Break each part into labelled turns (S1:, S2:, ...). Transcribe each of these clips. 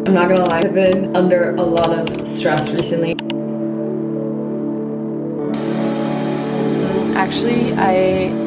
S1: I'm not gonna lie, I've been under a lot of stress recently. Actually,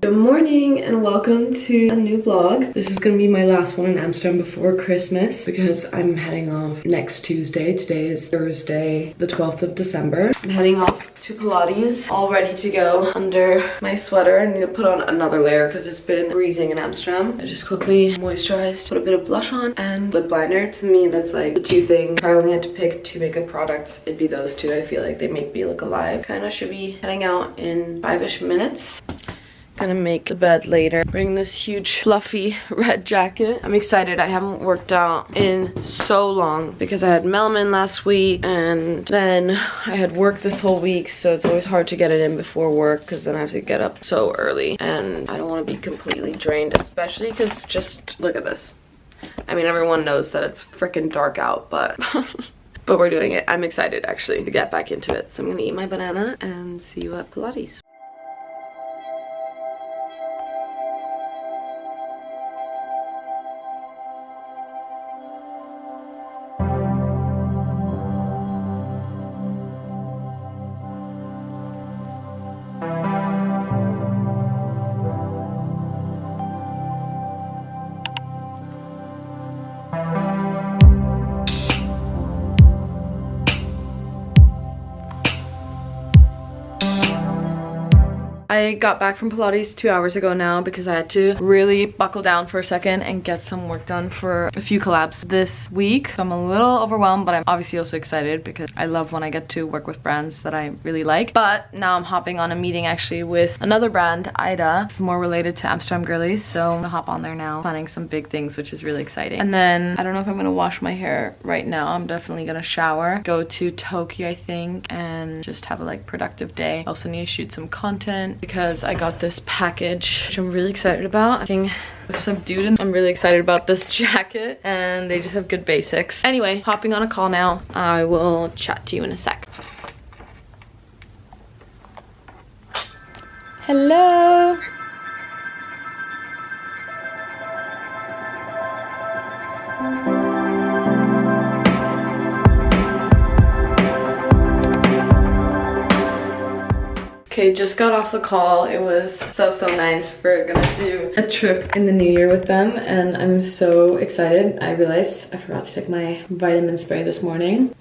S1: Good morning and welcome to a new vlog. This is gonna be my last one in Amsterdam before Christmas because I'm heading off next Tuesday. Today is Thursday, the 12th of December. I'm heading off to Pilates, all ready to go under my sweater. I need to put on another layer because it's been freezing in Amsterdam. I just quickly moisturized, put a bit of blush on and lip liner. To me, that's like the two things. If I only had to pick two makeup products, it'd be those two. I feel like they make me look alive. Kinda should be heading out in 5-ish minutes. Gonna make the bed later. Bring this huge fluffy red jacket. I'm excited. I haven't worked out in so long because I had Melman last week and then I had work this whole week, so it's always hard to get it in before work because then I have to get up so early and I don't want to be completely drained, especially because just look at this. I mean, everyone knows that it's freaking dark out, but but we're doing it. I'm excited actually to get back into it. So I'm gonna eat my banana and see you at Pilates. I got back from Pilates 2 hours ago now because I had to really buckle down for a second and get some work done for a few collabs this week. So I'm a little overwhelmed, but I'm obviously also excited because I love when I get to work with brands that I really like. But now I'm hopping on a meeting actually with another brand, Ida. It's more related to Amsterdam girlies, so I'm gonna hop on there now, planning some big things, which is really exciting. And then I don't know if I'm gonna wash my hair right now. I'm definitely gonna shower, go to Tokyo I think, and just have a like productive day. I also need to shoot some content because I got this package which I'm really excited about. I think with some dude and I'm really excited about this jacket and they just have good basics. Anyway, hopping on a call now. I will chat to you in a sec. Hello. Okay, just got off the call. It was so nice. We're gonna do a trip in the new year with them and I'm so excited. I realized I forgot to take my vitamin spray this morning.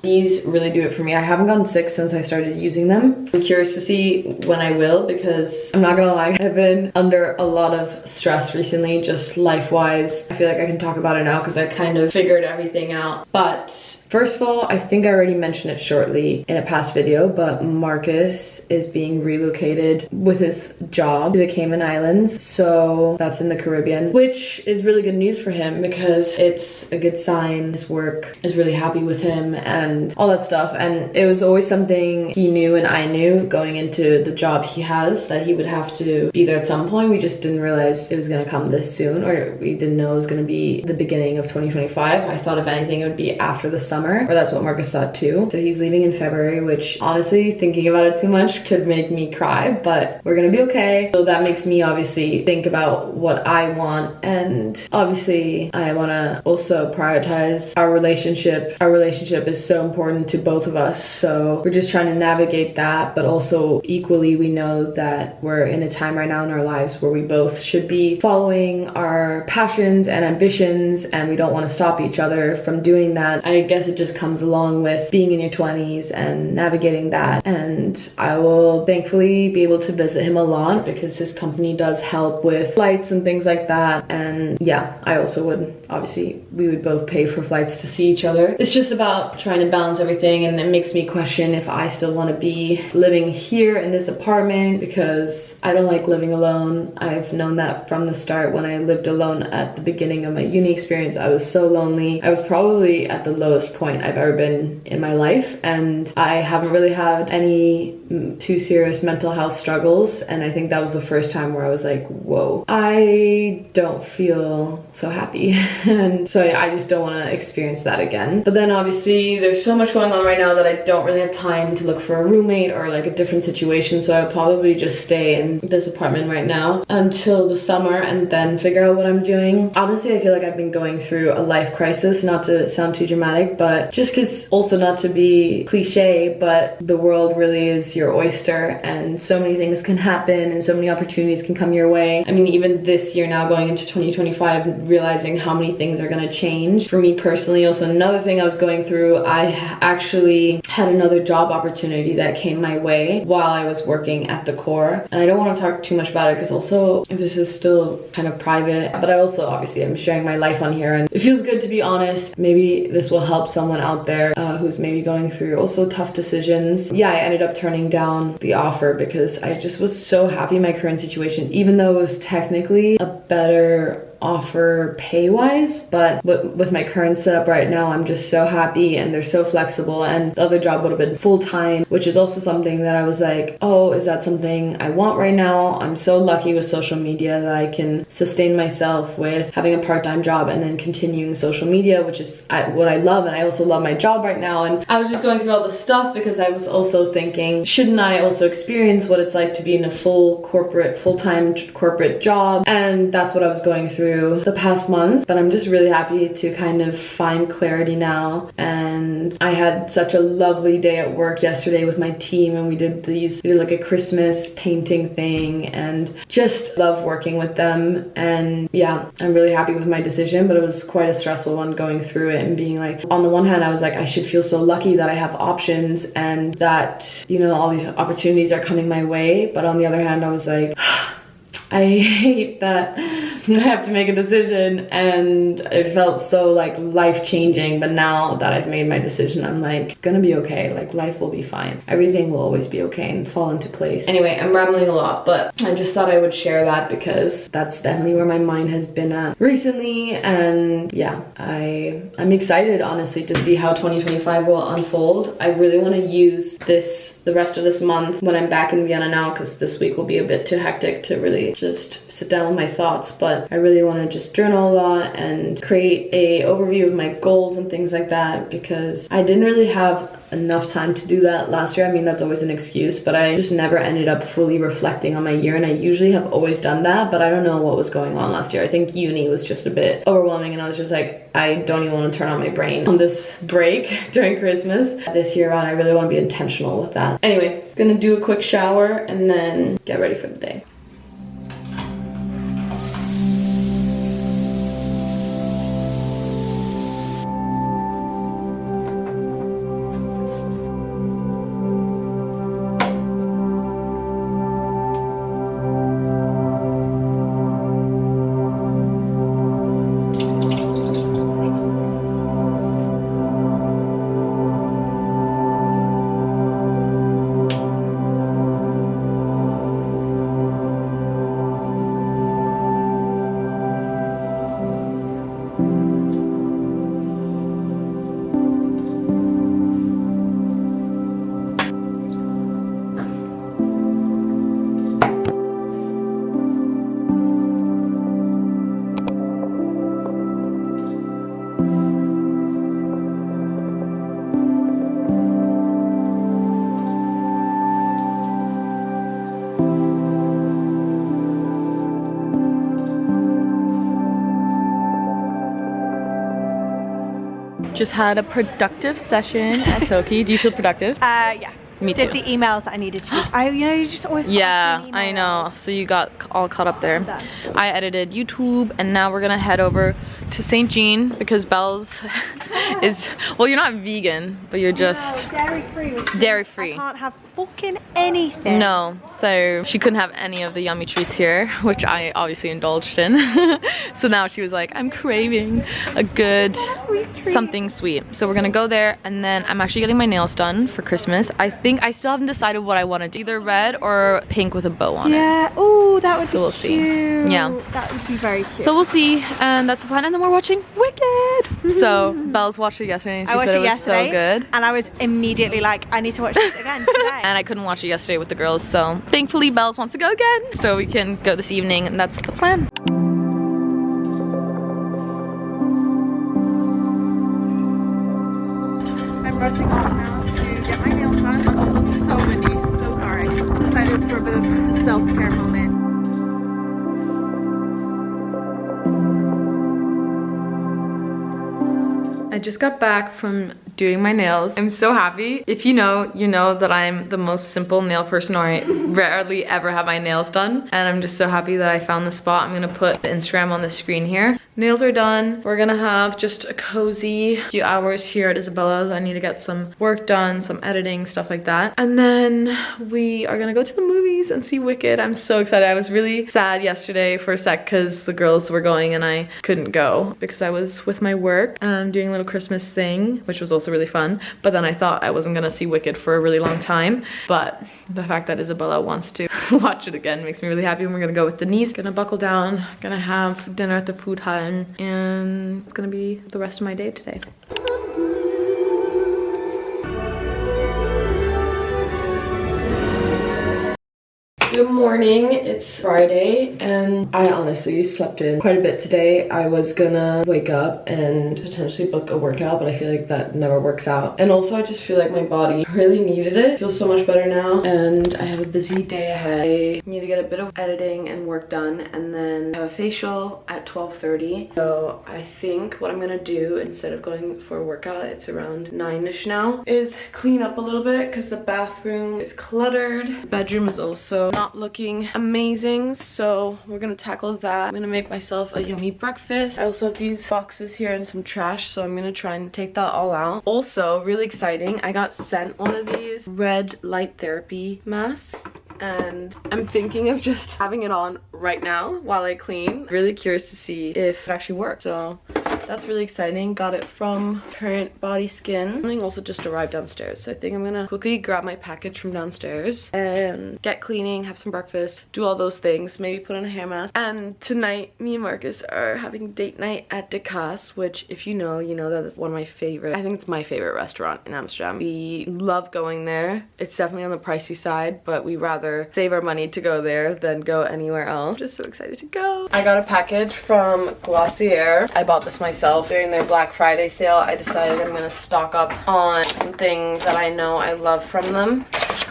S1: These really do it for me. I haven't gotten sick since I started using them. I'm curious to see when I will because I'm not gonna lie, I've been under a lot of stress recently, just life-wise. I feel like I can talk about it now because I kind of figured everything out. But first of all, I think I already mentioned it shortly in a past video, but Marcus is being relocated with his job to the Cayman Islands. So that's in the Caribbean, which is really good news for him because it's a good sign. His work is really happy with him and all that stuff. And it was always something he knew and I knew going into the job he has that he would have to be there at some point. We just didn't realize it was gonna come this soon, or we didn't know it was gonna be the beginning of 2025. I thought if anything it would be after the summer, or that's what Marcus thought too. So he's leaving in February, which honestly, thinking about it too much could make me cry, but we're gonna be okay. So that makes me obviously think about what I want, and obviously I wanna also prioritize our relationship. Our relationship is so important to both of us, so we're just trying to navigate that, but also equally we know that we're in a time right now in our lives where we both should be following our passions and ambitions, and we don't want to stop each other from doing that. I guess it just comes along with being in your 20s and navigating that, and I will thankfully be able to visit him a lot because his company does help with flights and things like that. And yeah, I also would, obviously we would both pay for flights to see each other. It's just about trying to to balance everything, and it makes me question if I still want to be living here in this apartment, because I don't like living alone. I've known that from the start. When I lived alone at the beginning of my uni experience, I was so lonely. I was probably at the lowest point I've ever been in my life, and I haven't really had any too serious mental health struggles, and I think that was the first time where I was like, whoa, I don't feel so happy. And so I just don't want to experience that again. But then obviously there's so much going on right now that I don't really have time to look for a roommate or like a different situation, so I'll probably just stay in this apartment right now until the summer and then figure out what I'm doing. Honestly, I feel like I've been going through a life crisis, not to sound too dramatic, but just because, also not to be cliche, but the world really is your oyster, and so many things can happen and so many opportunities can come your way. I mean, even this year now, going into 2025, realizing how many things are going to change for me personally. Also, another thing I was going through, I actually had another job opportunity that came my way while I was working at the core, and I don't want to talk too much about it because also this is still kind of private, but I also obviously I'm sharing my life on here, and it feels good to be honest. Maybe this will help someone out there who's maybe going through also tough decisions. Yeah, I ended up turning down the offer because I just was so happy in my current situation, even though it was technically a better offer pay-wise, but with my current setup right now, I'm just so happy, and they're so flexible, and the other job would have been full-time, which is also something that I was like, oh, is that something I want right now? I'm so lucky with social media that I can sustain myself with having a part-time job and then continuing social media, which is what I love, and I also love my job right now. And I was just going through all this stuff because I was also thinking, shouldn't I also experience what it's like to be in a full-time corporate job? And that's what I was going through the past month, but I'm just really happy to kind of find clarity now. And I had such a lovely day at work yesterday with my team, and we did like a Christmas painting thing, and just love working with them. And yeah, I'm really happy with my decision, but it was quite a stressful one going through it and being like, on the one hand, I was like, I should feel so lucky that I have options and that, you know, all these opportunities are coming my way. But on the other hand, I was like, I hate that I have to make a decision, and it felt so like life-changing. But now that I've made my decision, I'm like, it's gonna be okay. Like, life will be fine. Everything will always be okay and fall into place. Anyway, I'm rambling a lot, but I just thought I would share that because that's definitely where my mind has been at recently. And yeah, I'm excited honestly to see how 2025 will unfold. I really want to use the rest of this month when I'm back in Vienna now, because this week will be a bit too hectic to really just sit down with my thoughts, but I really want to just journal a lot and create a overview of my goals and things like that, because I didn't really have enough time to do that last year. I mean, that's always an excuse, but I just never ended up fully reflecting on my year, and I usually have always done that, but I don't know what was going on last year. I think uni was just a bit overwhelming, and I was just like, I don't even want to turn on my brain on this break during Christmas. This year on, I really want to be intentional with that. Anyway, gonna do a quick shower and then get ready for the day. Just had a productive session at Toki. Do you feel productive?
S2: Yeah.
S1: Me too.
S2: did the emails that I needed to do. You just always
S1: yeah, I know. So you got all caught up there. I edited YouTube, and now we're gonna head over to St. Jean because Belle's is, well, you're not vegan, but you're just
S2: dairy-free.
S1: Dairy-free.
S2: I can't have fucking anything.
S1: No, so she couldn't have any of the yummy treats here, which I obviously indulged in. So now she was like, I'm craving a good something sweet. So we're gonna go there, and then I'm actually getting my nails done for Christmas. I think I still haven't decided what I want to do, either red or pink with a bow on it.
S2: Yeah, oh, that would be
S1: we'll
S2: cute.
S1: See. Yeah,
S2: that would be very cute.
S1: So we'll see, and that's the plan. And then we're watching Wicked. So Belle's watched it yesterday, and she said it was so good.
S2: And I was immediately like, I need to watch this again today.
S1: And I couldn't watch it yesterday with the girls, so thankfully Belle's wants to go again, so we can go this evening, and that's the plan. I'm rushing off now to get my nails done. Also, it's so windy, so sorry. I'm excited for a bit of a self-care moment. I just got back from doing my nails. I'm so happy. If you know, you know that I'm the most simple nail person, or I rarely ever have my nails done. And I'm just so happy that I found the spot. I'm gonna put the Instagram on the screen here. Nails are done. We're gonna have just a cozy few hours here at Isabella's. I need to get some work done, some editing, stuff like that. And then we are gonna go to the movies and see Wicked. I'm so excited. I was really sad yesterday for a sec because the girls were going and I couldn't go because I was with my work doing a little Christmas thing, which was also really fun. But then I thought I wasn't gonna see Wicked for a really long time. But the fact that Isabella wants to watch it again makes me really happy. And we're gonna go with Denise. Gonna buckle down, gonna have dinner at the food hut, and it's gonna be the rest of my day today. Good morning, it's Friday, and I honestly slept in quite a bit today. I was gonna wake up and potentially book a workout, but I feel like that never works out. And also I just feel like my body really needed it. Feels so much better now, and I have a busy day ahead. I need to get a bit of editing and work done, and then I have a facial at 12:30. So I think what I'm gonna do, instead of going for a workout, it's around 9ish now, is clean up a little bit because the bathroom is cluttered. The bedroom is also not looking amazing, so we're gonna tackle that. I'm gonna make myself a yummy breakfast. I also have these boxes here and some trash, so I'm gonna try and take that all out. Also, really exciting, I got sent one of these red light therapy masks, and I'm thinking of just having it on right now while I clean. Really curious to see if it actually works, so that's really exciting. Got it from Current Body Skin. Something also just arrived downstairs, so I think I'm gonna quickly grab my package from downstairs and get cleaning, have some breakfast, do all those things, maybe put on a hair mask. And tonight, me and Marcus are having date night at De Kaas, which if you know that it's one of my favorite, I think it's my favorite restaurant in Amsterdam. We love going there. It's definitely on the pricey side, but we rather save our money to go there than go anywhere else. Just so excited to go. I got a package from Glossier. I bought this myself during their Black Friday sale. I decided I'm gonna stock up on some things that I know I love from them.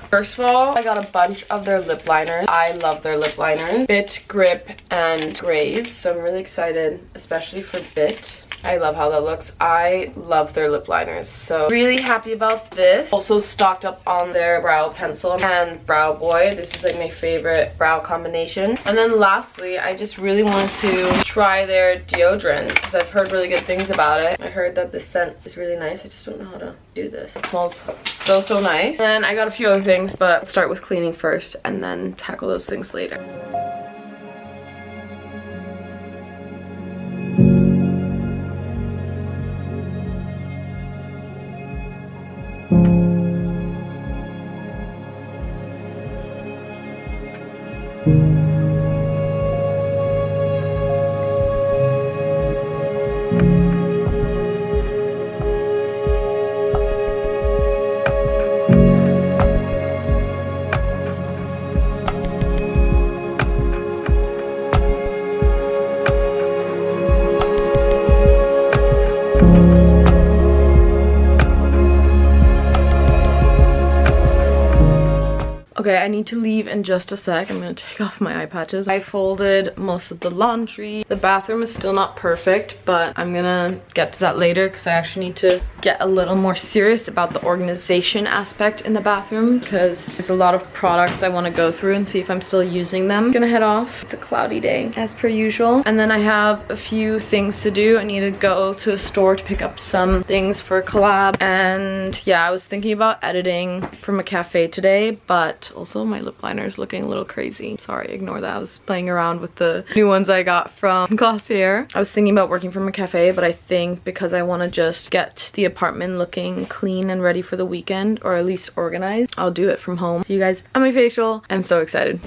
S1: First of all, I got a bunch of their lip liners. I love their lip liners. Bit, Grip, and Graze. So I'm really excited, especially for Bit. I love how that looks. I love their lip liners, so really happy about this. Also stocked up on their brow pencil and Brow Boy. This is like my favorite brow combination. And then lastly, I just really wanted to try their deodorant because I've heard really good things about it. I heard that this scent is really nice. I just don't know how to do this. It smells so nice. And I got a few other things, but let's start with cleaning first and then tackle those things later. need to leave in just a sec. I'm gonna take off my eye patches. I folded most of the laundry. The bathroom is still not perfect, but I'm gonna get to that later because I actually need to get a little more serious about the organization aspect in the bathroom because there's a lot of products I want to go through and see if I'm still using them. I'm gonna head off. It's a cloudy day as per usual. And then I have a few things to do. I need to go to a store to pick up some things for a collab. And yeah, I was thinking about editing from a cafe today, but also my lip liner is looking a little crazy. Sorry, ignore that. I was playing around with the new ones I got from Glossier. I was thinking about working from a cafe, but I think because I want to just get the apartment looking clean and ready for the weekend, or at least organized, I'll do it from home. See you guys at my facial. I'm so excited.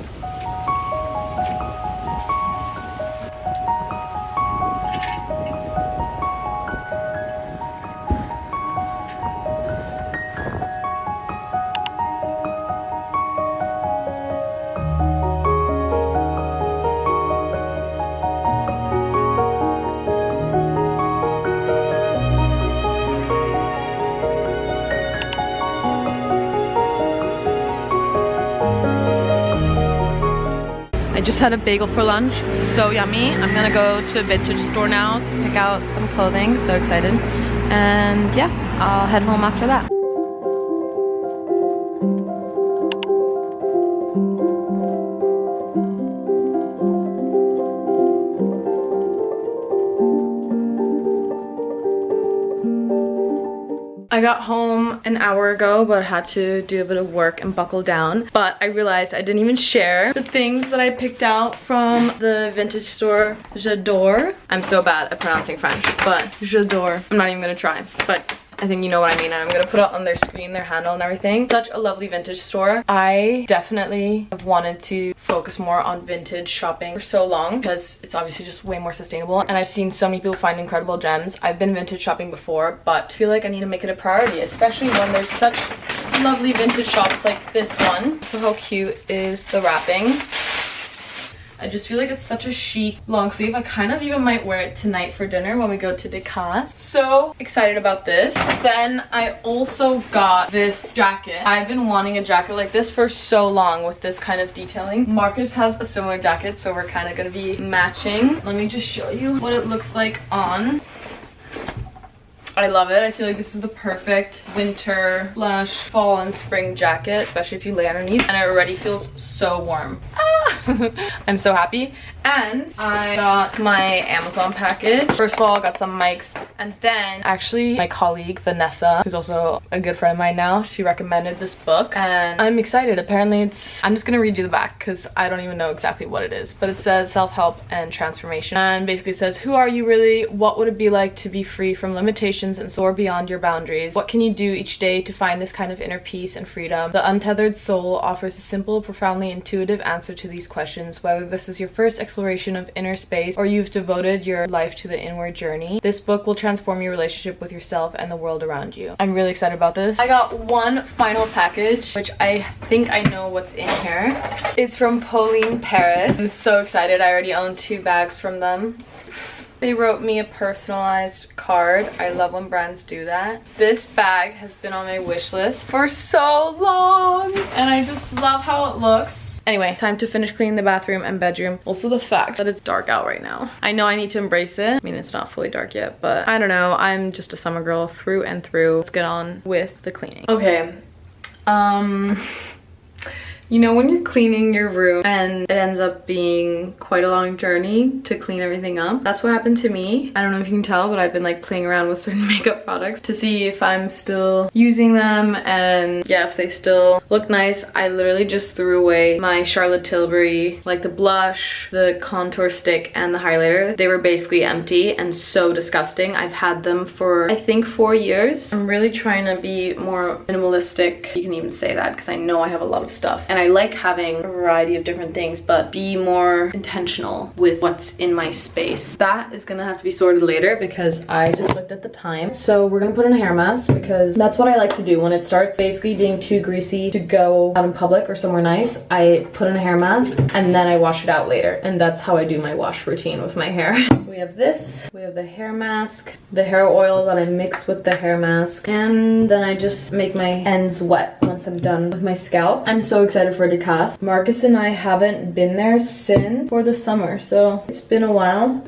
S1: I just had a bagel for lunch, so yummy. I'm gonna go to a vintage store now to pick out some clothing, so excited. And yeah, I'll head home after that. I got home an hour ago, but I had to do a bit of work and buckle down. But I realized I didn't even share the things that I picked out from the vintage store. J'adore. I'm so bad at pronouncing French, but j'adore. I'm not even gonna try, but I think you know what I mean. I'm gonna put it on their screen, their handle and everything. Such a lovely vintage store. I definitely have wanted to focus more on vintage shopping for so long because it's obviously just way more sustainable, and I've seen so many people find incredible gems. I've been vintage shopping before, but I feel like I need to make it a priority, especially when there's such lovely vintage shops like this one. So how cute is the wrapping? I just feel like it's such a chic long sleeve. I kind of even might wear it tonight for dinner when we go to Decas. So excited about this. Then I also got this jacket. I've been wanting a jacket like this for so long with this kind of detailing. Marcus has a similar jacket, so we're kind of gonna be matching. Let me just show you what it looks like on. I love it. I feel like this is the perfect winter / fall and spring jacket, especially if you lay underneath, and it already feels so warm. I'm so happy. And I got my Amazon package. First of all, I got some mics, and then actually my colleague Vanessa, who's also a good friend of mine now, she recommended this book and I'm excited. Apparently I'm just gonna read you the back because I don't even know exactly what it is, but it says self-help and transformation, and basically says, who are you really? What would it be like to be free from limitations and soar beyond your boundaries? What can you do each day to find this kind of inner peace and freedom? The Untethered Soul offers a simple, profoundly intuitive answer to these questions, whether this is your first exploration of inner space or you've devoted your life to the inward journey. This book will transform your relationship with yourself and the world around you. I'm really excited about this. I got one final package, which I think I know what's in here. It's from Pauline Paris. I'm so excited. I already own 2 bags from them. They wrote me a personalized card. I love when brands do that. This bag has been on my wish list for so long, and I just love how it looks. Anyway, time to finish cleaning the bathroom and bedroom. Also the fact that it's dark out right now. I know I need to embrace it. I mean, it's not fully dark yet, but I don't know. I'm just a summer girl through and through. Let's get on with the cleaning. Okay. You know when you're cleaning your room and it ends up being quite a long journey to clean everything up? That's what happened to me. I don't know if you can tell, but I've been like playing around with certain makeup products to see if I'm still using them and yeah, if they still look nice. I literally just threw away my Charlotte Tilbury, like the blush, the contour stick, and the highlighter. They were basically empty and so disgusting. I've had them for I think 4 years. I'm really trying to be more minimalistic. You can even say that because I know I have a lot of stuff. And I like having a variety of different things, but be more intentional with what's in my space. That is gonna have to be sorted later because I just looked at the time. So we're gonna put in a hair mask because that's what I like to do when it starts basically being too greasy to go out in public or somewhere nice. I put in a hair mask and then I wash it out later, and that's how I do my wash routine with my hair. So we have this, we have the hair mask, the hair oil that I mix with the hair mask, and then I just make my ends wet once I'm done with my scalp. I'm so excited excited for Jakarta. Marcus and I haven't been there since for the summer, so it's been a while.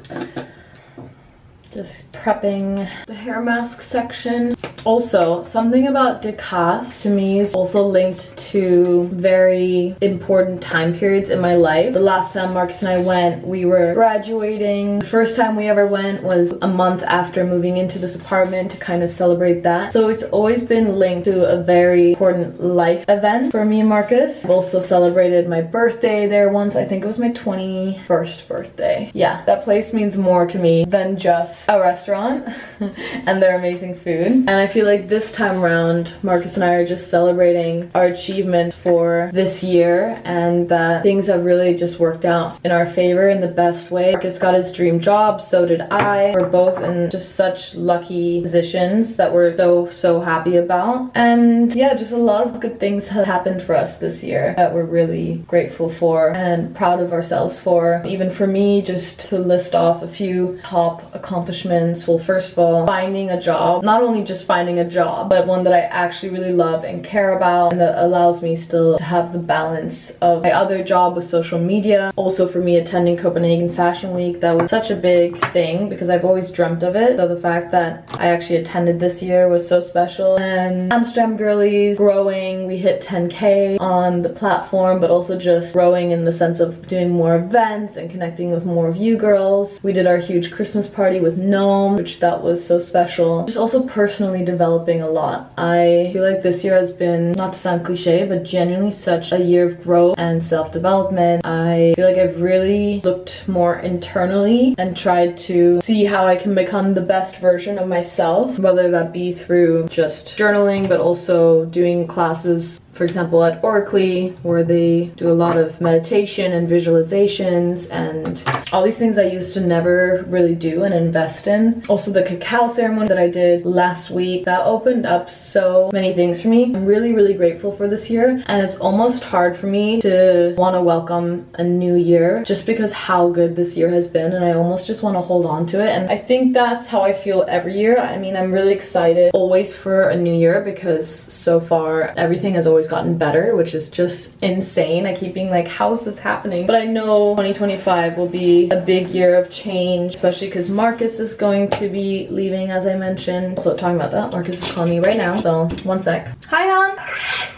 S1: Just prepping the hair mask section. Also, something about Jakarta to me is also linked to very important time periods in my life. The last time Marcus and I went, we were graduating. The first time we ever went was a month after moving into this apartment to kind of celebrate that. So it's always been linked to a very important life event for me and Marcus. I've also celebrated my birthday there once. I think it was my 21st birthday. Yeah, that place means more to me than just a restaurant and their amazing food. And I feel like this time around, Marcus and I are just celebrating our achievements for this year, and that things have really just worked out in our favor in the best way. Marcus got his dream job, so did I. We're both in just such lucky positions that we're so happy about. And yeah, just a lot of good things have happened for us this year that we're really grateful for and proud of ourselves for. Even for me, just to list off a few top accomplishments. Well, first of all, finding a job. Not only just finding a job, but one that I actually really love and care about, and that allows me still to have the balance of my other job with social media. Also for me, attending Copenhagen Fashion Week, that was such a big thing because I've always dreamt of it. So the fact that I actually attended this year was so special. And Amsterdam girlies growing, we hit 10K on the platform, but also just growing in the sense of doing more events and connecting with more of you girls. We did our huge Christmas party with Gnome, which that was so special. Just also personally developing a lot. I feel like this year has been, not to sound cliche, but genuinely such a year of growth and self-development. I feel like I've really looked more internally and tried to see how I can become the best version of myself, whether that be through just journaling, but also doing classes, for example, at Oracly, where they do a lot of meditation and visualizations and all these things I used to never really do and invest in. Also the cacao ceremony that I did last week, that opened up so many things for me. I'm really grateful for this year, and it's almost hard for me to want to welcome a new year just because how good this year has been, and I almost just want to hold on to it. And I think that's how I feel every year. I mean, I'm really excited always for a new year because so far everything has always gotten better, which is just insane. I keep being like, how is this happening? But I know 2025 will be a big year of change, especially because Marcus is going to be leaving, as I mentioned. Also talking about that, Marcus is calling me right now, so one sec. Hi, hon.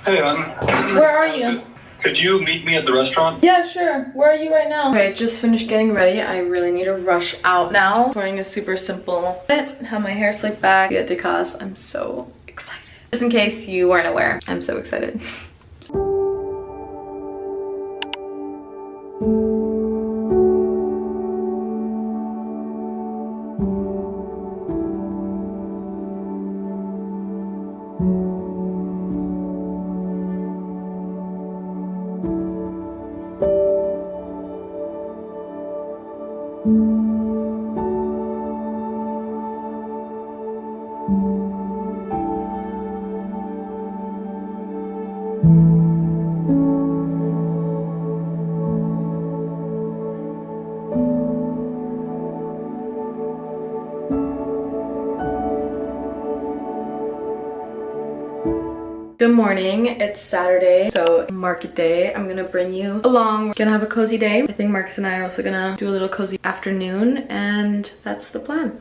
S3: Hey, hon.
S1: Where are you?
S3: Could you meet me at the restaurant?
S1: Yeah, sure. Where are you right now? Okay, I just finished getting ready. I really need to rush out now. Wearing a super simple fit, have my hair slicked back at Jakarta. I'm so excited. Just in case you weren't aware, I'm so excited. Good morning, it's Saturday, so market day. I'm gonna bring you along. We're gonna have a cozy day. I think Marcus and I are also gonna do a little cozy afternoon, and that's the plan.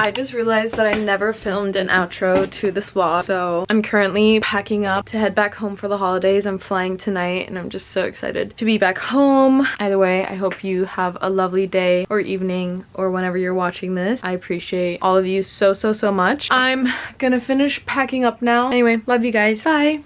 S1: I just realized that I never filmed an outro to this vlog, so I'm currently packing up to head back home for the holidays. I'm flying tonight and I'm just so excited to be back home. Either way, I hope you have a lovely day or evening or whenever you're watching this. I appreciate all of you so much. I'm gonna finish packing up now. Anyway, love you guys. Bye.